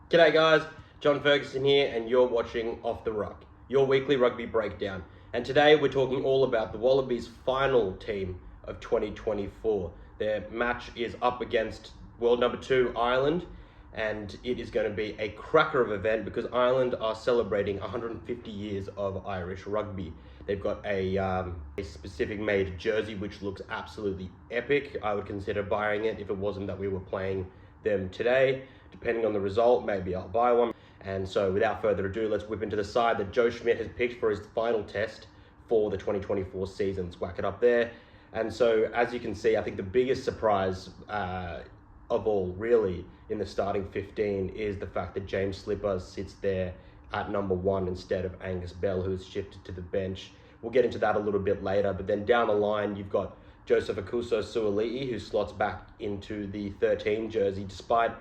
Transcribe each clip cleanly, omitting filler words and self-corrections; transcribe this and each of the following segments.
G'day guys, John Ferguson here and you're watching Off the Ruck, your weekly rugby breakdown. And today we're talking all about the Wallabies' final team of 2024. Their match is up against world number 2 Ireland, and it is going to be a cracker of an event because Ireland are celebrating 150 years of Irish rugby. They've got a specific made jersey which looks absolutely epic. I would consider buying it if it wasn't that we were playing them today. Depending on the result, maybe I'll buy one. And so without further ado, let's whip into the side that Joe Schmidt has picked for his final test for the 2024 season. Let's whack it up there. And so as you can see, I think the biggest surprise of all really in the starting 15 is the fact that James Slipper sits there at number 1 instead of Angus Bell, who has shifted to the bench. We'll get into that a little bit later, but then down the line, you've got Joseph Okuso-Suaalii, who slots back into the 13 jersey, despite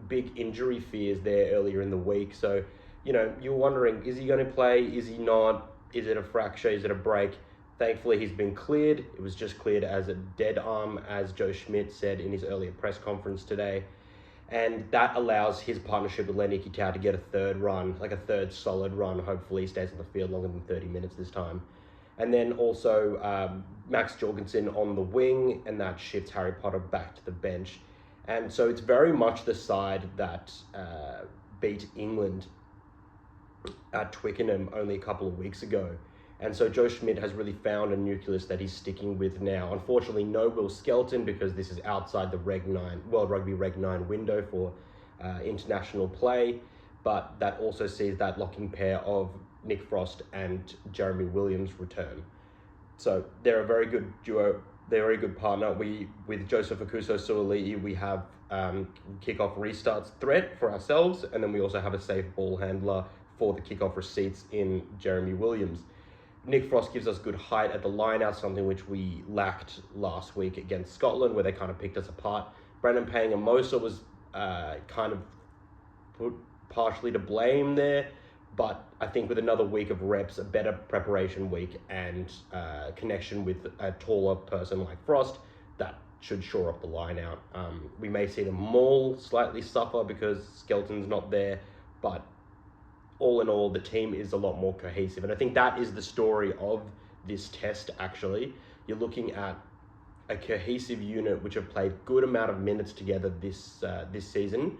big injury fears there earlier in the week. So, you know, you're wondering, is he going to play? Is he not? Is it a fracture? Is it a break? Thankfully, he's been cleared. It was just cleared as a dead arm, as Joe Schmidt said in his earlier press conference today. And that allows his partnership with Lenny Kitau to get a third run, like a third solid run. Hopefully he stays on the field longer than 30 minutes this time. And then also Max Jorgensen on the wing, and that shifts Harry Potter back to the bench. And so it's very much the side that beat England at Twickenham only a couple of weeks ago. And so Joe Schmidt has really found a nucleus that he's sticking with now. Unfortunately, no Will Skelton, because this is outside the World Rugby Reg 9 window for international play. But that also sees that locking pair of Nick Frost and Jeremy Williams return. So they're a very good duo. They're a very good partner. With Joseph Okuso-Suaalii, we have kickoff restarts threat for ourselves, and then we also have a safe ball handler for the kickoff receipts in Jeremy Williams. Nick Frost gives us good height at the line-out, something which we lacked last week against Scotland, where they kind of picked us apart. Brendan Paenga-Amosa was kind of put partially to blame there, but I think with another week of reps, a better preparation week, and connection with a taller person like Frost, that should shore up the line out. We may see the Maul slightly suffer because Skelton's not there, but all in all, the team is a lot more cohesive. And I think that is the story of this test, actually. You're looking at a cohesive unit which have played good amount of minutes together this season,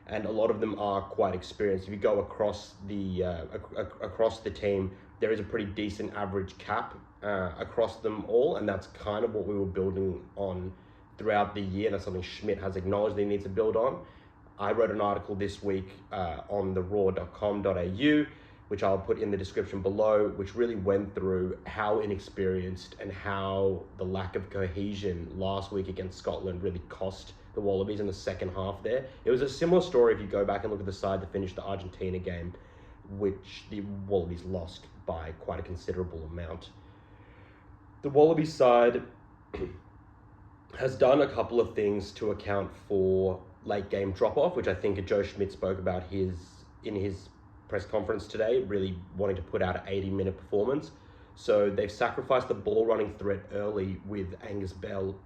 and a lot of them are quite experienced. If you go across the team, there is a pretty decent average cap across them all, and that's kind of what we were building on throughout the year. That's something Schmidt has acknowledged that he needs to build on. I wrote an article this week on the raw.com.au, which I'll put in the description below, which really went through how inexperienced and how the lack of cohesion last week against Scotland really cost the Wallabies in the second half there. It was a similar story if you go back and look at the side that finished the Argentina game, which the Wallabies lost by quite a considerable amount. The Wallabies side has done a couple of things to account for late game drop-off, which I think Joe Schmidt spoke about in his press conference today, really wanting to put out an 80-minute performance. So they've sacrificed the ball running threat early with Angus Bell,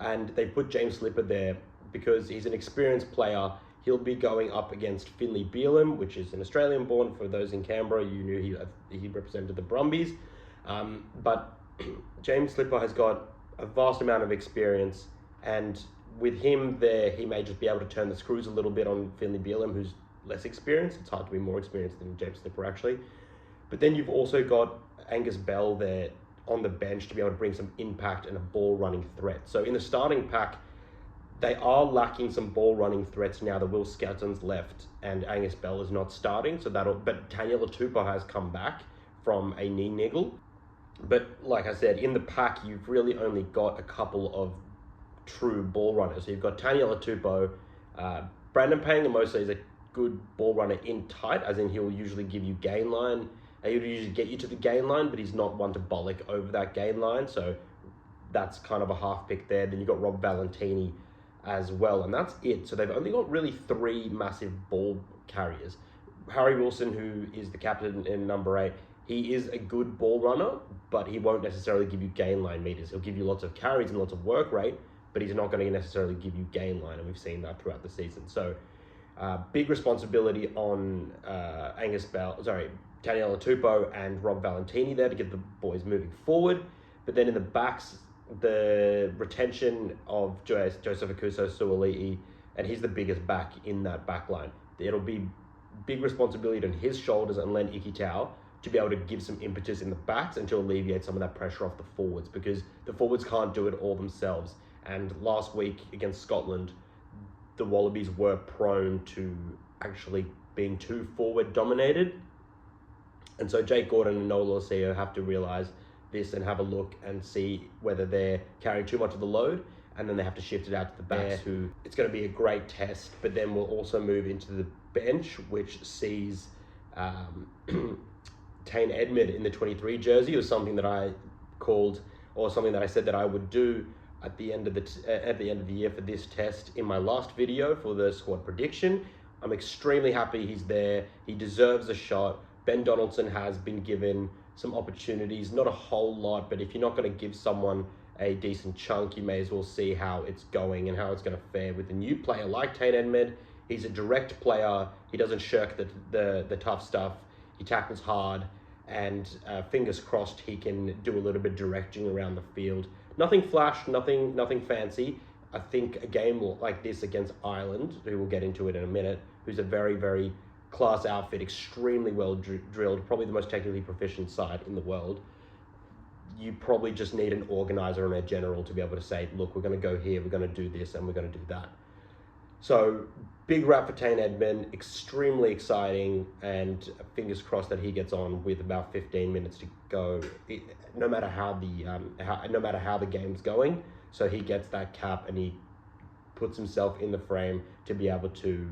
and they put James Slipper there because he's an experienced player. He'll be going up against Finlay Bealham, which is an Australian born. For those in Canberra, you knew he represented the Brumbies. But James Slipper has got a vast amount of experience, and with him there, he may just be able to turn the screws a little bit on Finlay Bealham, who's less experienced. It's hard to be more experienced than James Slipper, actually. But then you've also got Angus Bell there on the bench to be able to bring some impact and a ball-running threat. So in the starting pack, they are lacking some ball-running threats now that Will Skelton's left and Angus Bell is not starting. But Taniela Tupou has come back from a knee niggle. But like I said, in the pack, you've really only got a couple of true ball runners. So you've got Taniela Tupou. Brandon Paenga-Amosa is a good ball runner in tight, as in he'll usually give you gain line. He'll usually get you to the gain line, but he's not one to bollock over that gain line. So that's kind of a half pick there. Then you've got Rob Valentini as well, and that's it. So they've only got really 3 massive ball carriers. Harry Wilson, who is the captain in number 8, he is a good ball runner, but he won't necessarily give you gain line meters. He'll give you lots of carries and lots of work rate, but he's not going to necessarily give you gain line, and we've seen that throughout the season. So Big responsibility on Taniela Tupou and Rob Valentini there to get the boys moving forward. But then in the backs, the retention of Joseph Akuso-Suaalii, and he's the biggest back in that back line. It'll be big responsibility on his shoulders and Len Ikitau to be able to give some impetus in the backs and to alleviate some of that pressure off the forwards, because the forwards can't do it all themselves. And last week against Scotland, the Wallabies were prone to actually being too forward dominated. And so Jake Gordon and Noah Losio have to realise this and have a look and see whether they're carrying too much of the load, and then they have to shift it out to the backs. It's going to be a great test, but then we'll also move into the bench, which sees Tane Edmed in the 23 jersey. It was something that I called, or something that I said that I would do at the end of the year for this test in my last video for the squad prediction. I'm extremely happy he's there. He deserves a shot. Ben Donaldson has been given some opportunities, not a whole lot, but if you're not going to give someone a decent chunk, you may as well see how it's going and how it's going to fare with a new player like Tane Edmed. He's a direct player. He doesn't shirk the tough stuff. He tackles hard, and fingers crossed he can do a little bit of directing around the field. Nothing flash, nothing fancy. I think a game like this against Ireland, who we'll get into it in a minute, who's a very, very class outfit, extremely well drilled, probably the most technically proficient side in the world. You probably just need an organizer and a general to be able to say, look, we're going to go here, we're going to do this, and we're going to do that. So big rap for Tane Edmed, extremely exciting, and fingers crossed that he gets on with about 15 minutes to go, no matter how the game's going. So he gets that cap and he puts himself in the frame to be able to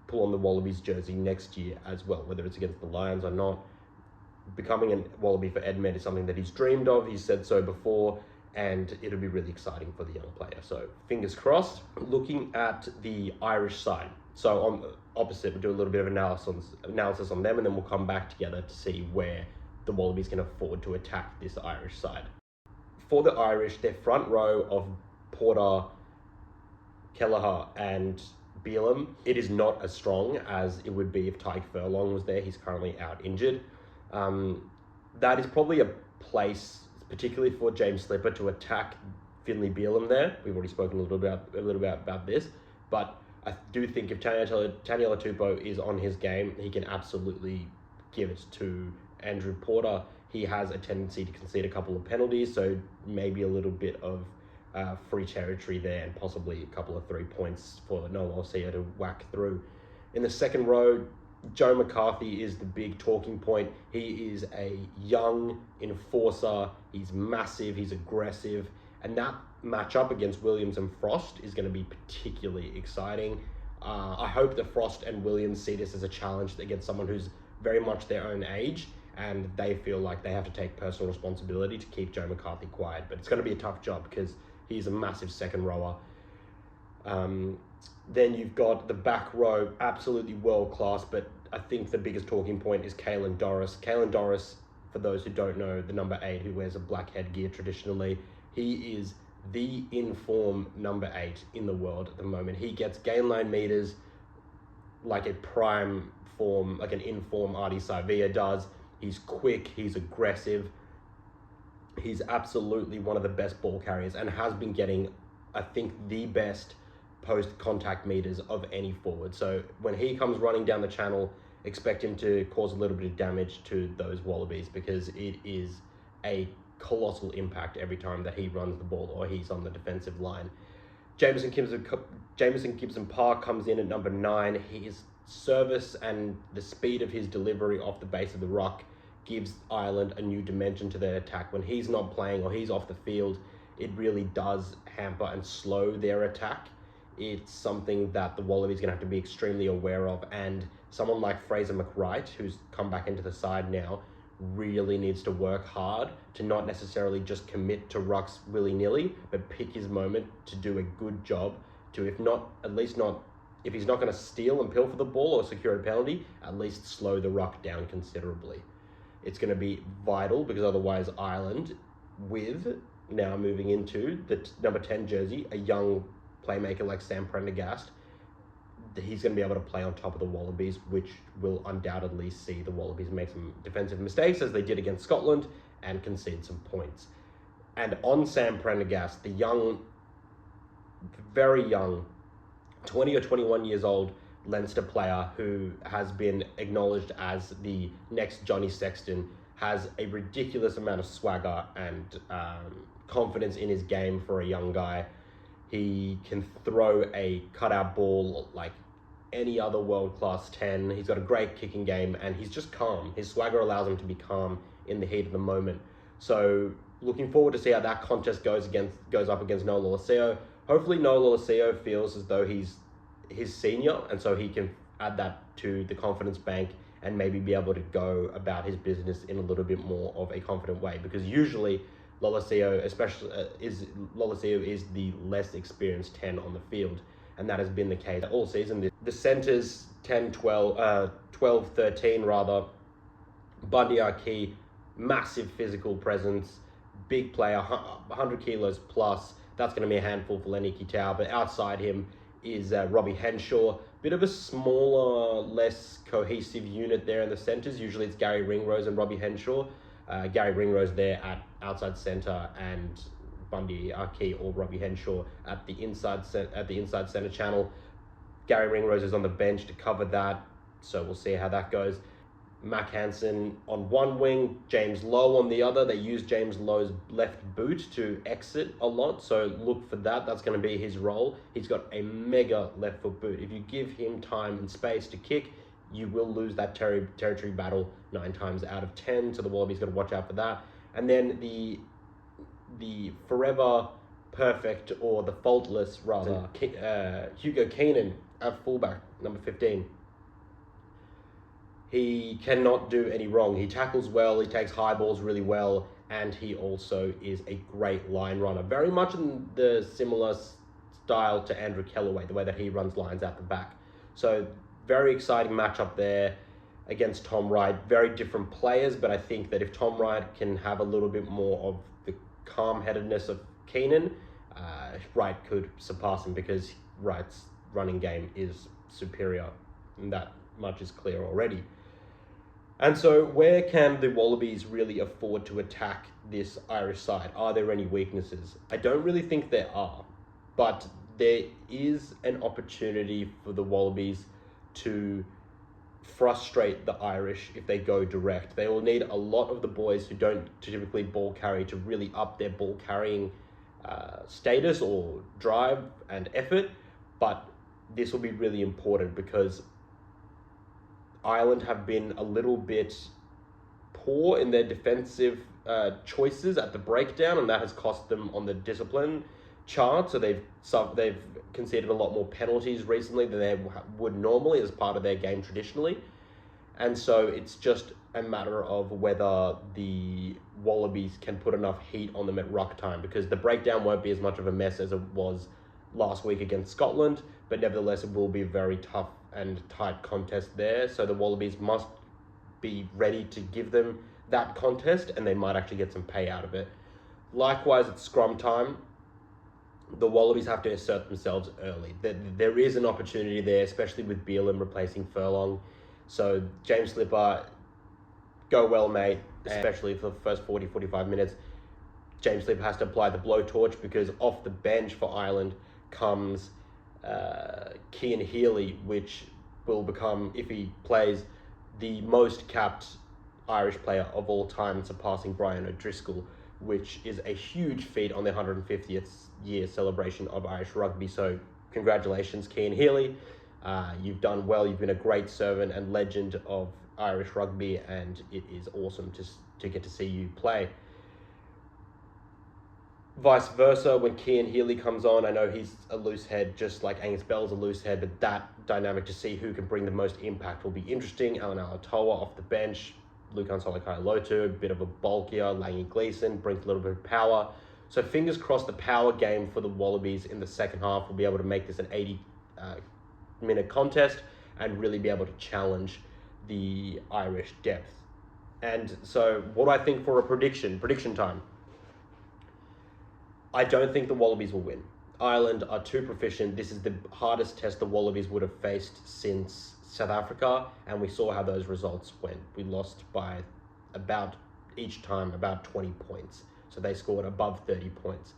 pull on the Wallabies jersey next year as well, whether it's against the Lions or not. Becoming a Wallaby for Edmed is something that he's dreamed of. He's said so before, and it'll be really exciting for the young player. So fingers crossed. Looking at the Irish side, so on the opposite, we'll do a little bit of analysis on them, and then we'll come back together to see where the Wallabies can afford to attack this Irish side. For the Irish, their front row of Porter, Kelleher, and Bealham, it is not as strong as it would be if Tyke Furlong was there. He's currently out injured. That is probably a place, particularly for James Slipper, to attack Finlay Bealham there. We've already spoken a little bit about this, but I do think if Taniela Tupou is on his game, he can absolutely give it to Andrew Porter. He has a tendency to concede a couple of penalties, so maybe a little bit of free territory there, and possibly a couple of 3 points for Noah Losio to whack through. In the second row, Joe McCarthy is the big talking point. He is a young enforcer. He's massive. He's aggressive. And that matchup against Williams and Frost is going to be particularly exciting. I hope that Frost and Williams see this as a challenge against someone who's very much their own age, and they feel like they have to take personal responsibility to keep Joe McCarthy quiet. But it's going to be a tough job because he's a massive second rower. Then you've got the back row, absolutely world-class, but I think the biggest talking point is Caelan Doris. Caelan Doris, for those who don't know, the number 8 who wears a black headgear traditionally, he is the in-form number 8 in the world at the moment. He gets gain line meters like a prime form, like an in-form Artie Saivia does. He's quick, he's aggressive. He's absolutely one of the best ball carriers and has been getting, I think, the best post-contact meters of any forward. So when he comes running down the channel, expect him to cause a little bit of damage to those Wallabies, because it is a colossal impact every time that he runs the ball or he's on the defensive line. Jamison Gibson-Park comes in at number 9. His service and the speed of his delivery off the base of the ruck gives Ireland a new dimension to their attack. When he's not playing or he's off the field, it really does hamper and slow their attack. It's something that the Wallabies are going to have to be extremely aware of, and someone like Fraser McWright, who's come back into the side now, really needs to work hard to not necessarily just commit to rucks willy-nilly, but pick his moment to do a good job to, if he's not going to steal and pilfer the ball or secure a penalty, at least slow the ruck down considerably. It's going to be vital, because otherwise Ireland, with now moving into the number 10 jersey, a young playmaker like Sam Prendergast, he's going to be able to play on top of the Wallabies, which will undoubtedly see the Wallabies make some defensive mistakes, as they did against Scotland, and concede some points. And on Sam Prendergast, the young, very young, 20 or 21 years old Leinster player who has been acknowledged as the next Johnny Sexton, has a ridiculous amount of swagger and confidence in his game for a young guy. He can throw a cutout ball like any other world-class 10. He's got a great kicking game, and he's just calm. His swagger allows him to be calm in the heat of the moment. So looking forward to see how that contest goes up against Noah Lolesio. Hopefully Noah Lolesio feels as though he's his senior, and so he can add that to the confidence bank and maybe be able to go about his business in a little bit more of a confident way, because usually Lolesio is the less experienced 10 on the field, and that has been the case all season. The centers 12-13 rather, Bundy are key, massive physical presence, big player, 100 kilos plus. That's going to be a handful for Lenny Kitau, but outside him is Robbie Henshaw. Bit of a smaller, less cohesive unit there in the centres. Usually it's Gary Ringrose and Robbie Henshaw. Gary Ringrose there at outside centre, and Bundy Aki or Robbie Henshaw at the inside centre channel. Gary Ringrose is on the bench to cover that, so we'll see how that goes. Mac Hansen on one wing, James Lowe on the other. They use James Lowe's left boot to exit a lot, so look for that. That's going to be his role. He's got a mega left foot boot. If you give him time and space to kick, you will lose that territory battle 9 times out of 10, so the Wallabies got to watch out for that. And then the forever perfect, or the faultless rather, Hugo Keenan at fullback, number 15. He cannot do any wrong. He tackles well, he takes high balls really well, and he also is a great line runner. Very much in the similar style to Andrew Kellaway, the way that he runs lines out the back. So very exciting matchup there against Tom Wright. Very different players, but I think that if Tom Wright can have a little bit more of the calm-headedness of Keenan, Wright could surpass him, because Wright's running game is superior, and that much is clear already. And so where can the Wallabies really afford to attack this Irish side? Are there any weaknesses? I don't really think there are, but there is an opportunity for the Wallabies to frustrate the Irish if they go direct. They will need a lot of the boys who don't typically ball carry to really up their ball carrying status or drive and effort, but this will be really important because Ireland have been a little bit poor in their defensive choices at the breakdown, and that has cost them on the discipline chart. So they've conceded a lot more penalties recently than they would normally as part of their game traditionally. And so it's just a matter of whether the Wallabies can put enough heat on them at ruck time, because the breakdown won't be as much of a mess as it was last week against Scotland, but nevertheless it will be a very tough and tight contest there. So the Wallabies must be ready to give them that contest, and they might actually get some pay out of it. Likewise, at scrum time, the Wallabies have to assert themselves early. There is an opportunity there, especially with Beelan replacing Furlong. So James Slipper, go well, mate, especially for the first 40-45 minutes. James Slipper has to apply the blowtorch, because off the bench for Ireland comes Cian Healy, which will become, if he plays, the most capped Irish player of all time, surpassing Brian O'Driscoll, which is a huge feat on the 150th year celebration of Irish rugby. So congratulations, Cian Healy. You've done well. You've been a great servant and legend of Irish rugby, and it is awesome to get to see you play. Vice versa, when Cian Healy comes on, I know he's a loose head, just like Angus Bell's a loose head, but that dynamic to see who can bring the most impact will be interesting. Alan Alatoa off the bench, Lukan Solakailotu, a bit of a bulkier, Langy Gleeson brings a little bit of power. So fingers crossed the power game for the Wallabies in the second half will be able to make this an 80-minute contest and really be able to challenge the Irish depth. And so what I think for a prediction time, I don't think the Wallabies will win. Ireland are too proficient. This is the hardest test the Wallabies would have faced since South Africa, and we saw how those results went. We lost by each time about 20 points. So they scored above 30 points.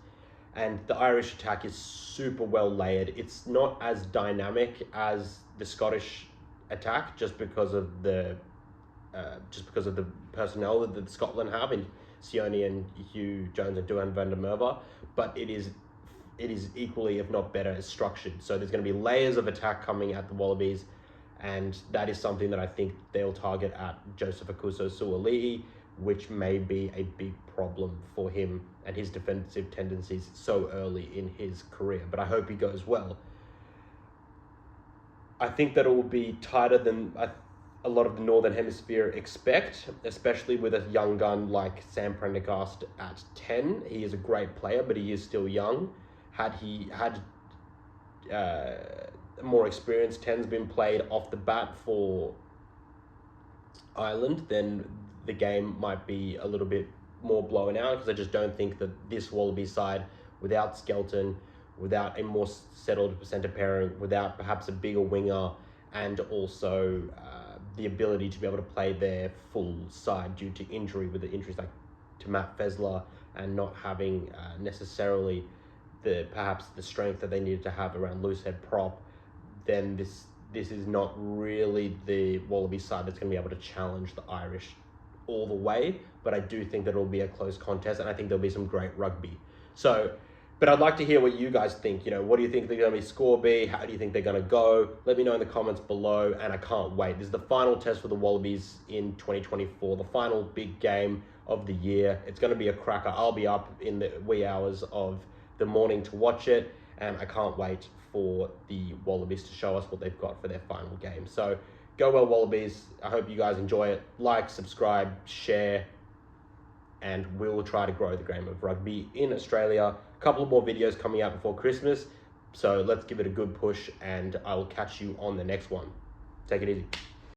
And the Irish attack is super well layered. It's not as dynamic as the Scottish attack just because of the personnel that Scotland have in Sione and Hugh Jones and Duhan van der Merwe, but it is equally, if not better, structured. So there's going to be layers of attack coming at the Wallabies, and that is something that I think they'll target at Joseph Akuso-Suaalii, which may be a big problem for him and his defensive tendencies so early in his career. But I hope he goes well. I think that it will be tighter than a lot of the Northern Hemisphere expect, especially with a young gun like Sam Prendergast at 10. He is a great player, but he is still young. Had more experienced 10s been played off the bat for Ireland, then the game might be a little bit more blown out, because I just don't think that this Wallaby side, without Skelton, without a more settled centre pairing, without perhaps a bigger winger, and also the ability to be able to play their full side due to injury, with the injuries like to Matt Fesler, and not having necessarily perhaps the strength that they needed to have around loose head prop, then this is not really the Wallaby side that's going to be able to challenge the Irish all the way. But I do think that it'll be a close contest, and I think there'll be some great rugby. So, but I'd like to hear what you guys think. What do you think they're going to be score be? How do you think they're going to go? Let me know in the comments below, and I can't wait. This is the final test for the Wallabies in 2024, the final big game of the year. It's going to be a cracker. I'll be up in the wee hours of the morning to watch it, and I can't wait for the Wallabies to show us what they've got for their final game. So go well, Wallabies. I hope you guys enjoy it. Like, subscribe, share, and we'll try to grow the game of rugby in Australia. A couple of more videos coming out before Christmas, so let's give it a good push, and I'll catch you on the next one. Take it easy.